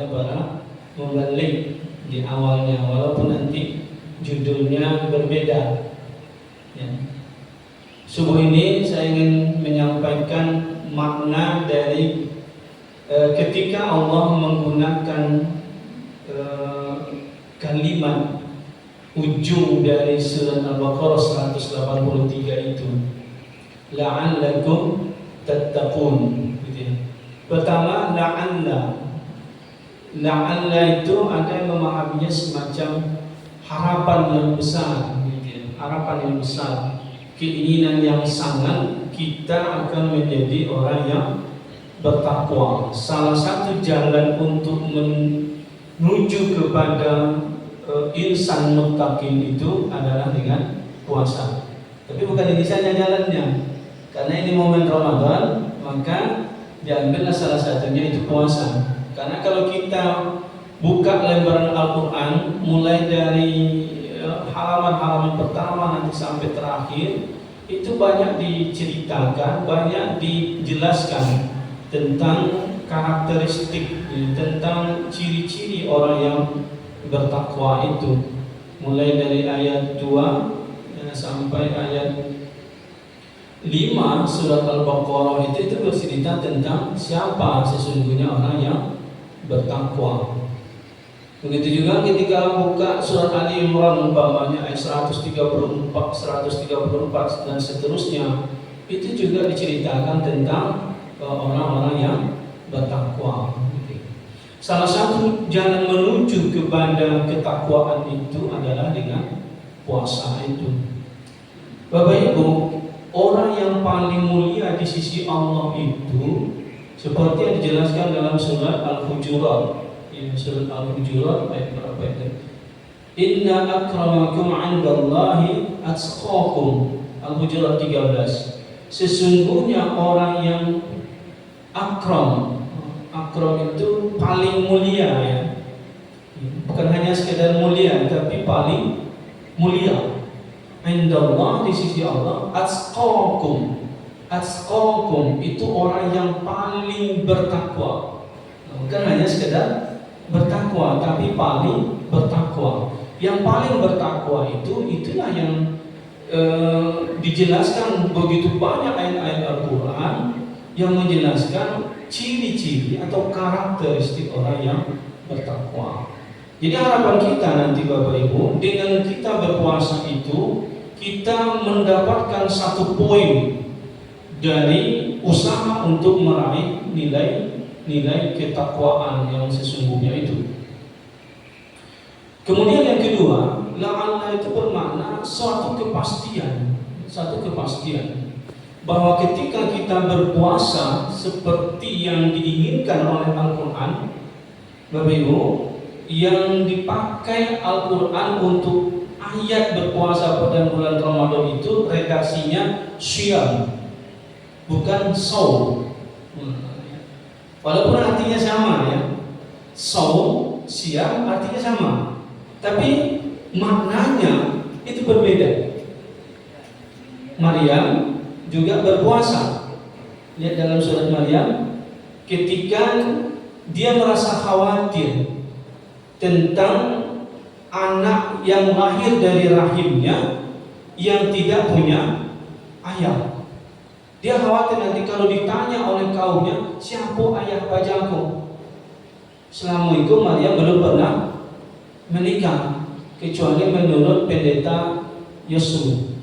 oleh para mubalik di awalnya, walaupun nanti judulnya berbeda. Ya. Subuh ini saya ingin menyampaikan makna dari ketika Allah menggunakan kalimat ujung dari surat Al-Baqarah 183 itu, la'allakum tattaqun, gitu ya. Pertama, la'alla itu ada yang memahaminya semacam harapan yang besar, gitu ya. Harapan yang besar, keinginan yang sangat kita akan menjadi orang yang bertakwa. Salah satu jalan untuk menuju kepada insan muttaqin itu adalah dengan puasa. Tapi bukan ini saja jalannya. Karena ini momen Ramadan, maka diambillah salah satunya itu puasa. Karena kalau kita buka lembaran Al-Quran mulai dari halaman-halaman pertama nanti sampai terakhir, itu banyak diceritakan, banyak dijelaskan tentang karakteristik, tentang ciri-ciri orang yang bertakwa itu. Mulai dari ayat 2 sampai ayat 5 surat Al-Baqarah itu bercerita tentang siapa sesungguhnya orang yang bertakwa. Begitu juga ketika buka surat Ali Imran umpamanya ayat 134, 134 dan seterusnya, itu juga diceritakan tentang orang-orang yang bertakwa. Salah satu jalan menuju kepada ketakwaan itu adalah dengan puasa itu. Bapak Ibu, orang yang paling mulia di sisi Allah itu seperti yang dijelaskan dalam surat Al-Hujurat. Surat Al-Hujurat ayat berapa itu? Inna akramakum 'indallahi atqakum. Al-Hujurat 13. Sesungguhnya orang yang akram itu paling mulia, ya. Bukan hanya sekedar mulia, tapi paling mulia. Indallah, di sisi Allah, atqakum. Atqakum itu orang yang paling bertakwa. Bukan hanya sekedar bertakwa, tapi paling bertakwa. Yang paling bertakwa itulah yang dijelaskan begitu banyak ayat-ayat Al-Quran yang menjelaskan ciri-ciri atau karakteristik orang yang bertakwa. Jadi harapan kita nanti Bapak Ibu, dengan kita berpuasa itu, kita mendapatkan satu poin dari usaha untuk meraih nilai ketakwaan yang sesungguhnya itu. Kemudian yang kedua, la'alla itu bermakna suatu kepastian, bahwa ketika kita berpuasa seperti yang diinginkan oleh Al-Quran, Bapak Ibu, yang dipakai Al-Quran untuk ayat berpuasa pada bulan Ramadan itu redaksinya syiyam, bukan shaum. Walaupun artinya sama, ya, shaum, syiyam artinya sama, tapi maknanya itu berbeda. Maryam juga berpuasa. Lihat dalam surat Maryam, ketika dia merasa khawatir tentang anak yang lahir dari rahimnya yang tidak punya ayah. Dia khawatir nanti kalau ditanya oleh kaumnya, siapa ayah pajaku? Selama itu Maryam belum pernah menikah, kecuali menurut pendeta Yusuf.